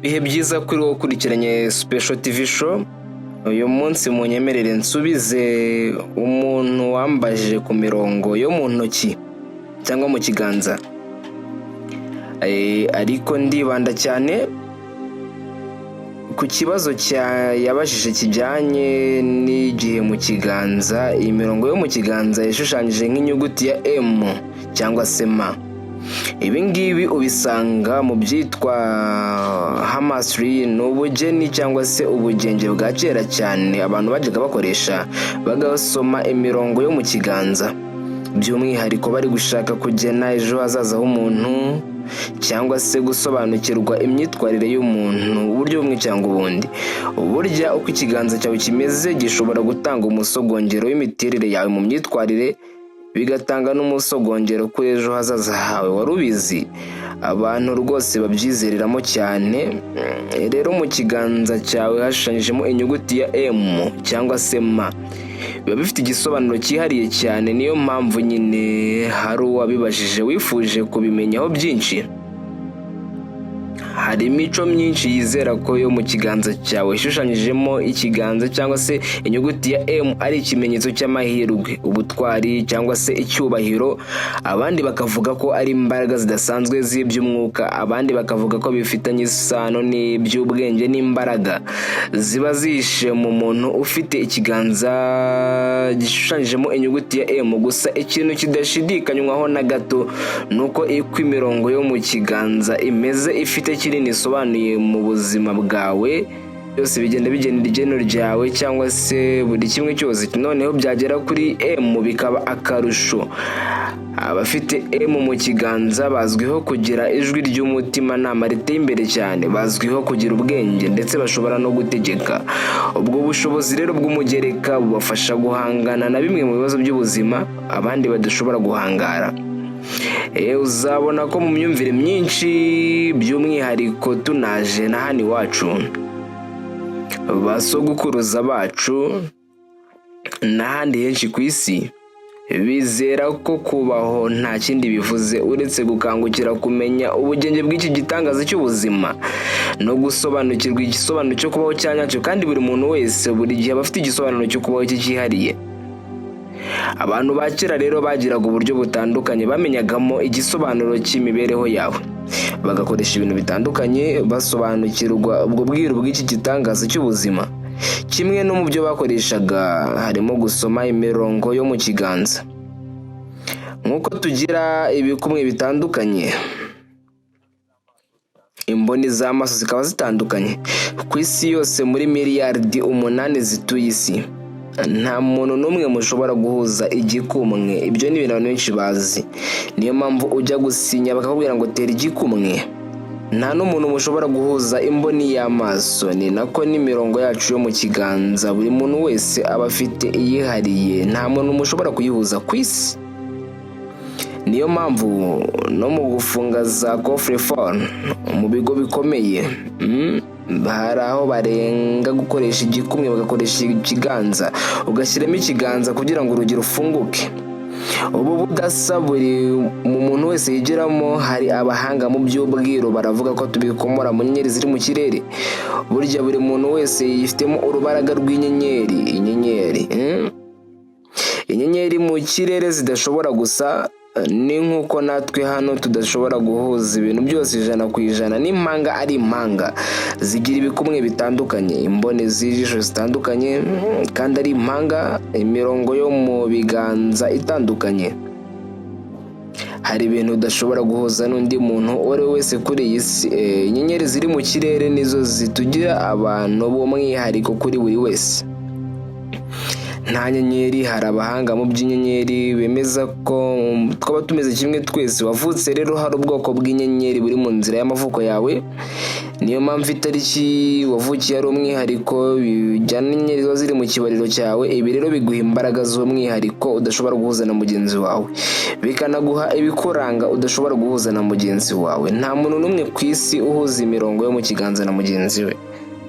Bihe byiza kuri wowe ukurikiranye Special TV Show. Uyu munsi munyemerere nsubize umuntu wambajije ku mirongo yo mu ntoki cyangwa mu kiganza. Ariko ndibanda cyane ku kibazo yabajije kijyanye n'igihe mu kiganza. Iyi mirongo yo mu kiganza yashushanyije nk'inyuguti ya M cyangwa se M. Ibi ngibi ubisanga mu byitwa hamasri, ni ubugeni cyangwa se ubugenge bwa kera cyane abantu bajyaga bakoresha bagasoma imirongo yo mu kiganza, by'umwihariko bari gushaka kugena ejo hazaza h'umuntu cyangwa se gusobanukirwa imyitwarire y'umuntu uburyo bumwe cyangwa ubundi. Burya uko ikiganza cyawe kimeze gishobora gutanga umusogongero w'imiterere yawe mu myitwarire, bigatanga n'umusogongero kuri ejo hazaza hawe. Wari ubizi? Abantu rwose babyizereramo cyane. Rero mu kiganza cyawe hashushanyijemo inyuguti ya M cyangwa se M, biba bifite igisobanuro cyihariye cyane. Niyo mpamvu nyine hari uwabibajije wifuje kubimenyaho byinshi. Hari imico myinshi yizera ko yo mu kiganza cyawe ishushanyijemo ikiganza cyangwa se inyuguti ya M ari ikimenyetso cy'amahirwe, ubutwari cyangwa se icyubahiro. Abandi bakavuga ko ari imbaraga zidasanzwe z'iby'umwuka, abandi bakavuga ko bifitanye isano n'iby'ubwenge n'imbaraga ziba zishe mu muntu ufite ikiganza gishushanyijemo inyuguti ya M. Gusa ikintu kidashidikanywaho na gato ni uko imirongo yo mu kiganza imeze ifite kinini isobanuye mu buzima bwawe. Byose bigenda bigenera igeno ryawe cyangwa se buri kimwe cyose. Noneho byagera kuri M bikaba akarusho. Abafite M mu kiganza bazwiho kugira ijwi ry'umutimanama riteye imbere cyane, bazwiho kugira ubwenge ndetse bashobora no gutegeka. Ubwo bushobozi rero bw'umugereka bubafasha guhangana na bimwe mu bibazo by'ubuzima abandi badashobora guhangara. Uzabona ko mu myumvire myinshi, by'umwihariko tunaje na hano iwacu, basogokuruza bacu n'ahandi henshi ku isi bizera ko kubaho nta kindi bivuze uretse gukangukira kumenya ubugenge bw'iki gitangaza cy'ubuzima no gusobanukirwa igisobanuro cyo kubaho cya nyacyo. Kandi buri muntu wese buri gihe aba afite igisobanuro cyo kubaho cye cyihariye. Abantu ba kera rero bagiraga uburyo butandukanye bamenyagamo igisobanuro cy'imibereho yawe, bagakoresha ibintu bitandukanye basobanukirwa ubwo bwiru bw'iki gitangaza cy'ubuzima. Kimwe no mu byo bakoreshaga harimo gusoma imirongo yo mu kiganza. Nk'uko tugira ibikumwe bitandukanye, imboni z'amaso zikaba zitandukanye. Ku isi yose muri miliyaridi 8 zituye isi, nta muntu n'umwe mushobora guhuza igikumwe. Ibyo ni ibintu abantu benshi bazi. Niyo mpamvu ujya gusinya bakakubwira ngo tera igikumwe. Nta n'umuntu mushobora guhuza imboni y'amaso. Ni nako n'imirongo yacu yo mu kiganza buri muntu wese aba afite iyihariye, nta muntu mushobora kuyihuza ku isi. Niyo mpamvu no mu gufunga za coffre-fort mu bigo bikomeye, hari aho barenga gukoresha igikumwe bagakoresha ikiganza, ugashyiramo ikiganza kugira ngo urugi rufunguke. Ubu budasa buri mu muntu wese yigiramo. Hari abahanga mu by'ubwiru baravuga ko tubikomora mu nyenyeri ziri mu kirere. Burya buri muntu wese yifitemo urubaraga rw'inyenyeri. Inyenyeri mu kirere zidashobora gusa, ni nk'uko natwe hano tudashobora guhuza ibintu byose 100%. N'impanga ari impanga zigira ibikumwe bitandukanye, imboni z'ijisho zitandukanye kandi ari impanga, imirongo yo mu biganza itandukanye. Hari ibintu udashobora guhuza n'undi muntu uwo ari we wese kuri iyi si. Inyenyeri ziri mu kirere nizo zitugira abantu b'umwihariko kuri buri wese. Nta nyenyeri. Hari abahanga mu by'inyenyeri bemeza ko twaba tumeze kimwe twese. Wavutse rero hari ubwoko bw'inyenyeri buri mu nzira y'amavuko yawe. Niyo mpamvu itariki wavukiye ari umwihariko, bijyana n'inyenyeri ziba ziri mu kibariro cyawe. Ibi rero biguha imbaraga z'umwihariko udashobora guhuza na mugenzi wawe, bikanaguha ibikuranga udashobora guhuza na mugenzi wawe. Nta muntu n'umwe ku isi uhuza imirongo yo mu kiganza na mugenzi we.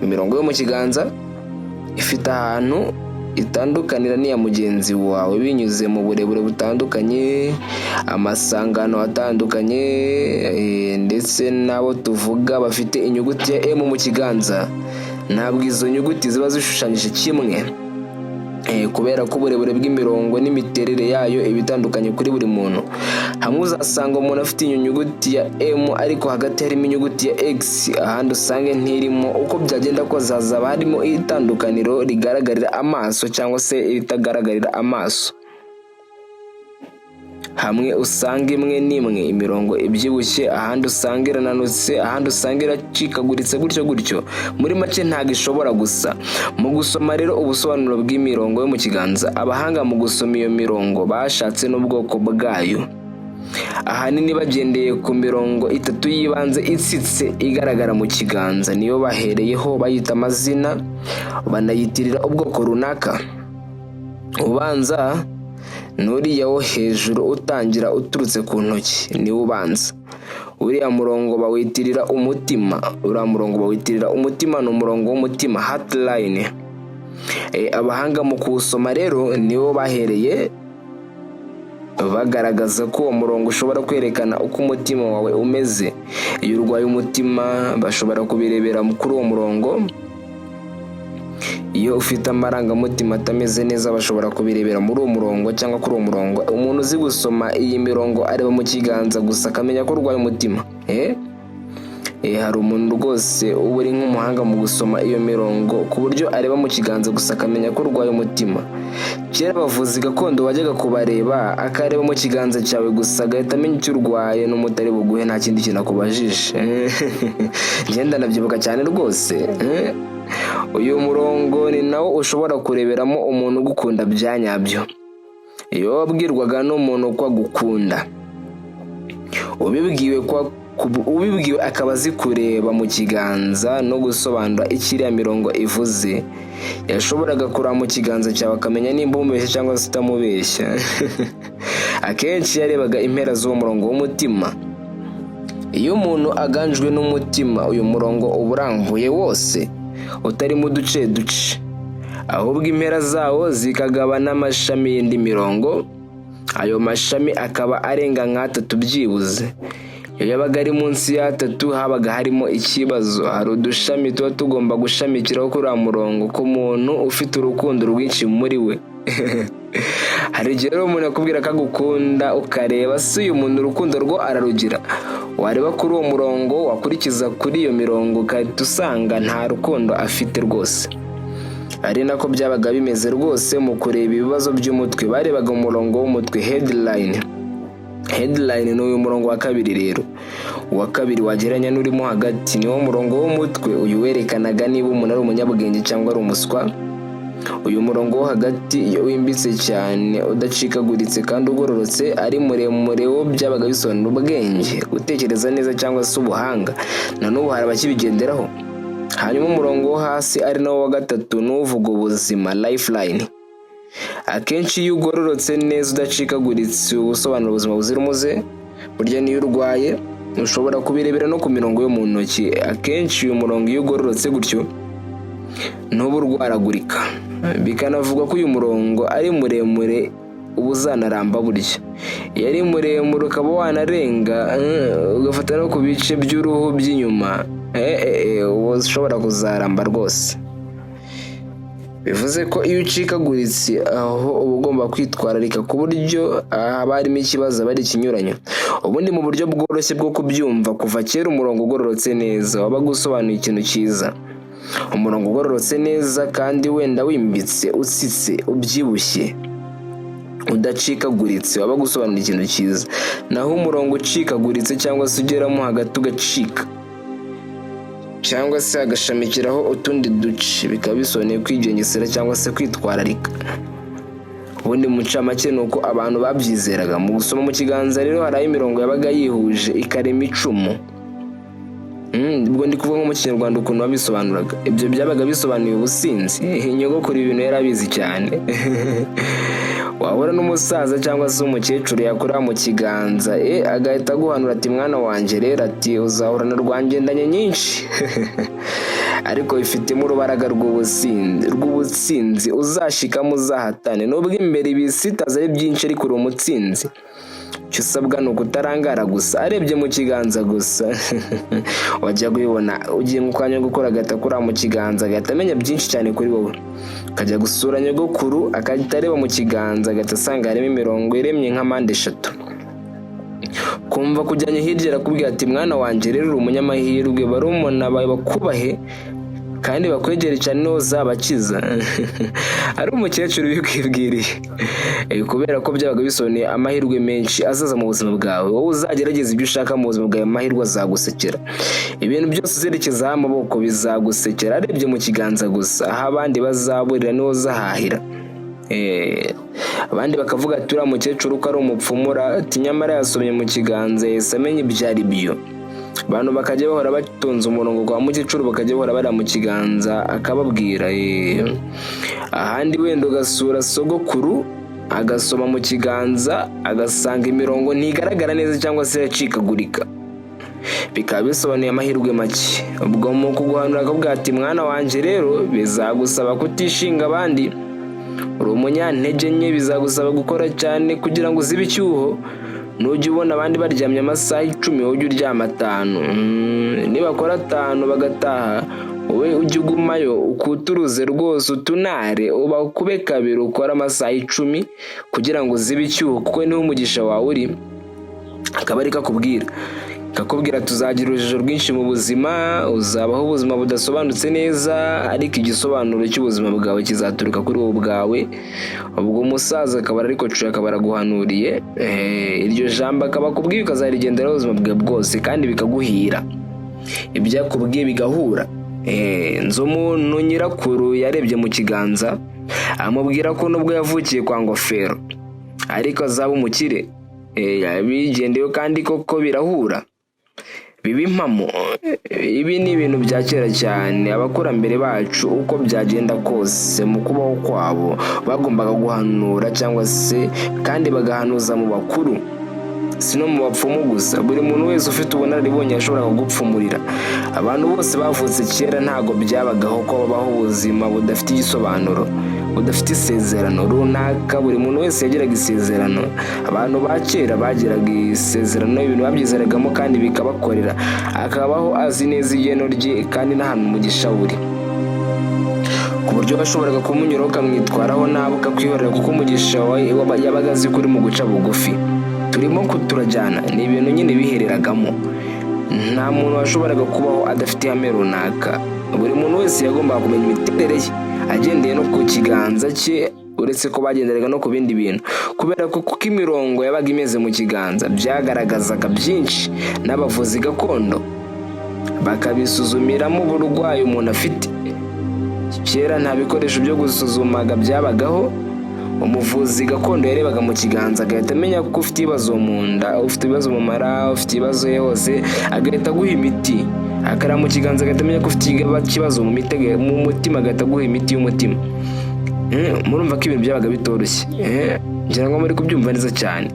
Imirongo yo mu kiganza ifite ahantu itandukanira n'iya mugenzi wawe binyuze mu burebure butandukanye, amasangano atandukanye, ndetse n'abo tuvuga bafite inyuguti ya M mu kiganza, ntabwo izo nyuguti ziba zishushanyije kimwe, kubera ko uburebure bw'imirongo n'imiterere yayo iba itandukanye kuri buri muntu. Hamwe uzasanga umuntu afite iyo nyuguti ya M ariko hagati harimo inyuguti ya X, ahandi usange ntirimo. Uko byagenda kose hazaba harimo itandukaniro rigaragarira amaso cyangwa se iritagaragarira amaso. Hamwe usanga imwe n'imwe imirongo ibyibushye, ahandi usanga irananutse, ahandi usanga iracikaguritse gutyo. Muri make ntabwo ishobora gusa. Mu gusoma rero ubusobanuro bw'imirongo yo mu kiganza, abahanga mu gusoma iyo mirongo bashatse n'ubwoko bwayo. Ahanini bagendeye ku mirongo itatu y'ibanze itsitse igaragara mu kiganza, niyo bahereyeho bayita amazina, banayitirira ubwoko runaka. Ubanza n'uriya wo hejuru utangira uturutse ku ntoki niwo ubanza. Uriya murongo bawitirira umutima. Ni umurongo w'umutima, heart line. Abahanga mu kuwusoma rero nibo bahereye bagaragaza ko uwo murongo ushobora kwerekana uko umutima wawe umeze. Iyo urwaye umutima bashobora kubirebera kuri uwo murongo. Iyo ufite amarangamutima atameze neza bashobora kubirebera muri uwo murongo cyangwa kuri uwo murongo. Umuntu uzi gusoma iyi mirongo areba mu kiganza gusa akamenya ko urwaye umutima. Hari umuntu rwose uba uri nk'umuhanga mu gusoma iyo mirongo ku buryo areba mu kiganza gusa akamenya ko urwaye umutima. Kera abavuzi gakondo wajyaga kubareba akareba mu kiganza cyawe gusa agahita amenya icyo urwaye n'umutari buguhe nta kindi kintu akubajije. Ngenda nabyibuka cyane rwose. Uyu murongo ni nawo ushobora kureberamo umuntu ugukunda bya nyabyo. Iyo wabwirwaga n'umuntu ko agukunda, ubibwiwe akaba azi kureba mu kiganza no gusobanura icyo iriya mirongo ivuze, yashoboraga kureba mu kiganza cyawe akamenya nimba umubeshya cyangwa se utamubeshya. Akenshi yarebaga impera z'uwo murongo w'umutima. Iyo umuntu aganjwe n'umutima, uyu murongo uba urambuye wose, utarimo uduce, ahubwo impera zawo zikagaba n'amashami y'indi mirongo. Ayo mashami akaba arenga nk'atatu byibuze. Iyo yabaga ari munsi y'atatu habaga harimo ikibazo. Hari udushami tuba tugomba gushamikiraho kuri uwo murongo ku muntu ufite urukundo rwinshi muri we. Hari igihe rero umuntu akubwira ko agukunda ukareba se uyu muntu urukundo rwo ararugira. Wareba kuri uwo murongo wakurikiza kuri iyo mirongo ugahita usanga nta rukundo afite rwose. Ari nako byabaga bimeze rwose mu kureba ibibazo by'umutwe. Barebaga umurongo w'umutwe, headline ni uyu murongo wa kabiri rero. Uwa kabiri wagereranya n'urimo hagati niwo murongo w'umutwe. Uyu werekanaga niba umuntu ari umunyabwenge cyangwa ari umuswa. Uyu murongo wo hagati iyo wimbitse cyane, udacikaguritse kandi ugororotse, ari muremure wo byabaga bisobanura ubwenge, gutekereza neza cyangwa se ubuhanga. Na n'ubu hari abakibigenderaho. Hanyuma umurongo wo hasi ari nawo wa gatatu n'uvuga ubuzima, lifeline. Akenshi iyo ugororotse neza udacikaguritse ubusobanura ubuzima buzira umuze. Burya niyo urwaye ushobora kubirebera no ku mirongo yo mu ntoki. Akenshi uyu murongo iyo ugororotse gutyo ntuba urwaragurika. Bikanavugwa ko uyu murongo ari muremure uba uzanaramba burya. Iyo ari muremure ukaba wanarenga ugafata no ku bice by'uruhu by'inyuma, uba ushobora kuzaramba rwose. Bivuze ko iyo ucikaguritse aho uba ugomba kwitwararika ku buryo haba harimo ikibazo, aba ari ikinyuranyo. Ubundi mu buryo bworoshye bwo kubyumva, kuva kera umurongo ugororotse neza wabaga usobanuye ikintu cyiza. Umurongo ugororotse neza kandi wenda wimbitse, utsitse, ubyibushye, udacikaguritse wabaga usobanura ikintu cyiza. Naho umurongo ucikaguritse cyangwa se ugeramo hagati ugacika cyangwa se agashamikiraho utundi duce, bikaba bisobanuye kwigengesera cyangwa se kwitwararika. Ubundi mu ncamake ni uko abantu babyizeraga. Mu gusoma mu kiganza rero hari aho imirongo yabaga yihuje ikarema icumu. Ubwo ndi kuvuga nko mu Kinyarwanda ukuntu babisobanuraga. Ibyo byabaga bisobanuye ubusinzi. Nyogokuru ibintu yarabizi cyane. Wahura n'umusaza cyangwa se umukecuru yakorera mu kiganza, agahita aguhanura ati mwana wanjye rero ati uzahorana rwangendanye nyinshi. ariko bifitemo urubaraga rw'ubutsinzi uzashikamo uzahatane. Nubwo imbere ibisitaza ari byinshi ariko uri umutsinzi. Icyo usabwa ni ukutarangara gusa, arebye mu kiganza gusa wajya kubibona. Ugiye mu kanya gukora agahita akura mu kiganza, agahita amenya byinshi cyane kuri wowe. Ukajya gusura nyogokuru agahita areba mu kiganza, agahita asanga harimo imirongo iremye nka mpande eshatu. Kumva kujyanye hirya arakubwira ati mwana wanjye rero uri umunyamahirwe, barumuna bawe bakubahe kandi bakwegere cyane niho uzabakiza. Ari umukecuru bikwibwiriye kubera ko byabaga bisobanuye amahirwe menshi azaza mu buzima bwawe. Wowe uzagerageza ibyo ushaka mu buzima bwawe, amahirwe azagusekera. Ibintu byose uzerekezaho amaboko bizagusekera. Arebye mu kiganza gusa, aho abandi bazaburira niho uzahahira. Abandi bakavuga ati uriya mukecuru ko ari umupfumura, ati nyamara yasomye mu kiganza yahise amenya ibyo ari byo. Abantu bakajya bahora batonze umurongo kwa mukecuru, bakajya bahora bari mu kiganza akababwira. Ahandi wenda ugasura sogokuru agasoma mu kiganza agasanga imirongo ntigaragara neza cyangwa se iracikagurika, bikaba bisobanuye amahirwe make. Ubwo mu kuguhanura akabwira ati mwana wanjye rero bizagusaba kutishinga abandi, uri umunyantege nke, bizagusaba gukora cyane kugira ngo uzibe icyuho. Nujya ubona abandi baryamye amasaha 10 ujye uryama 5. Nibakora 5 bagataha, wowe ujye ugumayo ukuturuze rwose utunare, uba ukube kabiri ukora amasaha 10 kugira ngo uzibe icyuho, kuko niho umugisha wawe uri. Akaba ari kakubwira tuzagira urujijo rwinshi mu buzima, uzabaho ubuzima budasobanutse neza, ariko igisobanuro cy'ubuzima bwawe kizaturuka kuri wowe ubwawe. Ubwo umusaza akaba ariko akaba araguhanuriye iryo jambo, akaba akubwiye ukazarigendera ubuzima bwawe bwose kandi bikaguhira, ibyo akubwiye bigahura. Nzo muntu nyirakuru yarebye mu kiganza amubwira ko nubwo yavukiye kwa ngofero ariko azaba umukire. Yabigendeyo kandi koko birahura, biba impamo. Ibi ni ibintu bya kera cyane. Abakurambere bacu uko byagenda kose mu kubaho kwabo bagombaga guhanura cyangwa se kandi bagahanuza mu bakuru, si no mu bapfumu gusa. Buri muntu wese ufite ubunararibonye yashoboraga gupfumurira. Abantu bose bavutse kera ntago byabagaho ko babaho ubuzima budafite igisobanuro, budafite isezerano runaka. Buri muntu wese yagiraga isezerano. Abantu ba kera bagiraga isezerano, ibintu babyizeragamo kandi bikabakorera, akabaho azi neza igeno rye kandi n'ahantu umugisha uri, ku buryo bashoboraga kumunyuraho ukamwitwaraho nabi ukakwihorera, kuko umugisha yabaga azi ko uri mu guca bugufi. Turimo kuturajyana, ni ibintu nyine bihereragamo. Nta muntu washoboraga kubaho adafite ihame runaka. Buri muntu wese yagombaga kumenya imiterere ye agendeye no ku kiganza cye, uretse ko bagenderaga no ku bindi bintu, kubera ko kuko imirongo yabaga imeze mu kiganza byagaragazaga byinshi. N'abavuzi gakondo bakabisuzumiramo uburwayi umuntu afite. Kera nta bikoresho byo gusuzumaga byabagaho. Umuvuzi gakondo yarebaga mu kiganza agahita amenya ko ufite ibibazo mu nda, ufite ibibazo mu mara, ufite ibibazo hose, agahita aguha imiti. Akareba mu kiganza agahita amenya ko ufite ikibazo mu mutima, agahita aguha imiti y'umutima. Murumva ko ibintu byabaga bitoroshye. Ngira ngo muri kubyumva neza cyane.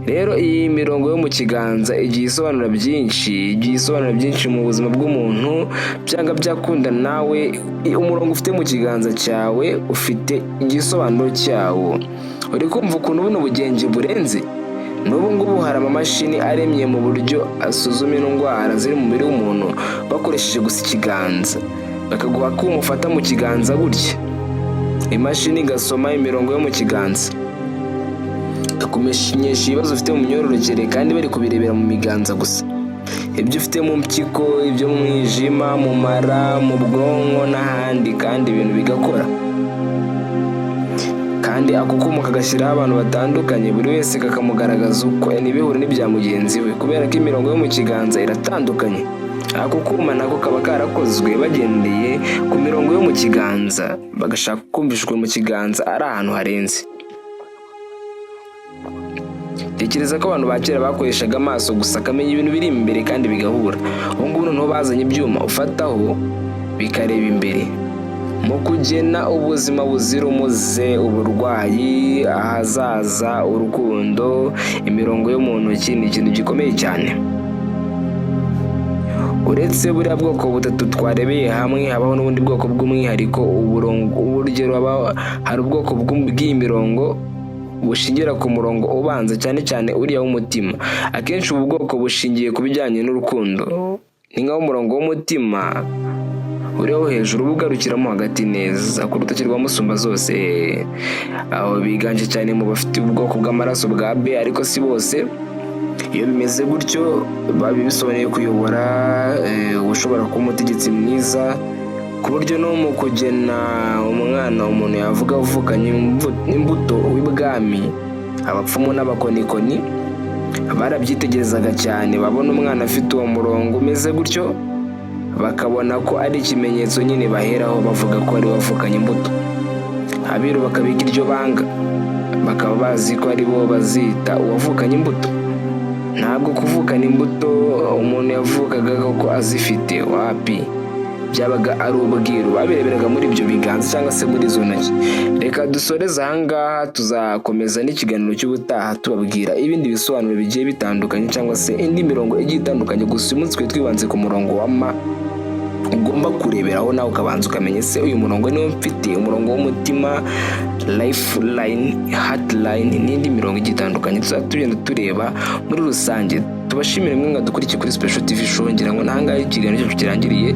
Rero iyi mirongo yo mu kiganza igiye isobanura byinshi mu buzima bw'umuntu. Byanga byakunda nawe umurongo ufite mu kiganza cyawe ufite igisobanuro cyawo. Uri kumva ukuntu buno bugenge burenze? N'ubu ngubu hari amamashini aremye mu buryo asuzuma indwara ziri mu mubiri w'umuntu bakoresheje gusa ikiganza. Bakaguha ko umufata mu kiganza gutya, imashini igasoma imirongo yo mu kiganza, ikakumenyesha ibibazo ufite mu myororokere kandi bari kubirebera mu miganza gusa. Ibyo ufite mu mpyiko, ibyo mu mwijima, mu mara, mu bwonko n'ahandi, kandi ibintu bigakora. Kandi ako kuma kagashyiraho abantu batandukanye, buri wese kakamugaragaza uko ntibihure n'ibya mugenzi we, kubera ko imirongo yo mu kiganza iratandukanye. Ako kuma nako kaba karakozwe bagendeye ku mirongo yo mu kiganza, bagashaka kumvishwa mu kiganza ari ahantu harenze. Tekereza ko abantu ba kera bakoreshaga amaso gusa akamenya ibintu biri imbere kandi bigahura. Ubu ngubu noneho bazanye ibyuma ufataho bikareba imbere, mu kugena ubuzima buzira umuze, uburwayi, ahazaza, urukundo. Imirongo yo mu ntoki ni ikintu gikomeye cyane. uretse buriya bwoko butatu twarebeye hamwe habaho n'ubundi bwoko bw'umwihariko urugero hari ubwoko bw'iyi mirongo bushingira ku murongo ubanza cyane cyane uriya w'umutima. Akenshi ubu bwoko bushingiye ku bijyanye n'urukundo, ni nk'aho umurongo w'umutima uriya wo hejuru uba ugarukiramo hagati neza ku rutoki rwa musumba zose, aho biganje cyane mu bafite ubwoko bw'amaraso bwa B, ariko si bose. Iyo bimeze gutyo biba bisobanuye kuyobora, ushobora kuba umutegetsi mwiza ku buryo no mu kugena umwana umuntu yavuga uvukanye imbuto w'ibwami. Abapfumu n'abakonikoni barabyitegerezaga cyane, babona umwana afite uwo murongo umeze gutyo bakabona ko ari ikimenyetso nyine baheraho bavuga ko ari wavukanye imbuto. Abiru bakabika iryo banga, bakaba bazi ko ari bo bazita uwavukanye imbuto. Ntabwo kuvukana imbuto umuntu yavukaga ko azifite, wapi, byabaga ari ubwiru babireberaga muri ibyo biganza cyangwa se muri izo ntoki. Reka dusoreze ahangaha, tuzakomeza n'ikiganiro cy'ubutaha tubabwira ibindi bisobanuro bigiye bitandukanye cyangwa se indi mirongo igiye itandukanye. Gusa uyu munsi twe twibanze ku murongo wa M ugomba kureberaho nawe ukabanza ukamenya ese uyu murongo niwo mfite, umurongo w'umutima, lifeline, heartline n'indi mirongo igiye itandukanye. Tugenda tureba muri rusange. Tubashimire mwe dukurikiye kuri Special TV Show, ngira ngo nahangaha ikiganiro cyacu kirangiriye.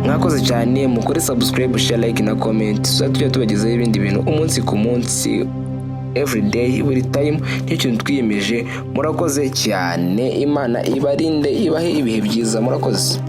Mwakoze cyane, mukore subscribe, share, like na comment. Tujya tubagezaho ibindi bintu umunsi ku munsi, every day, buri time, n'ikintu twiyemeje. Murakoze cyane, Imana ibarinde, ibahe ibihe byiza. Murakoze.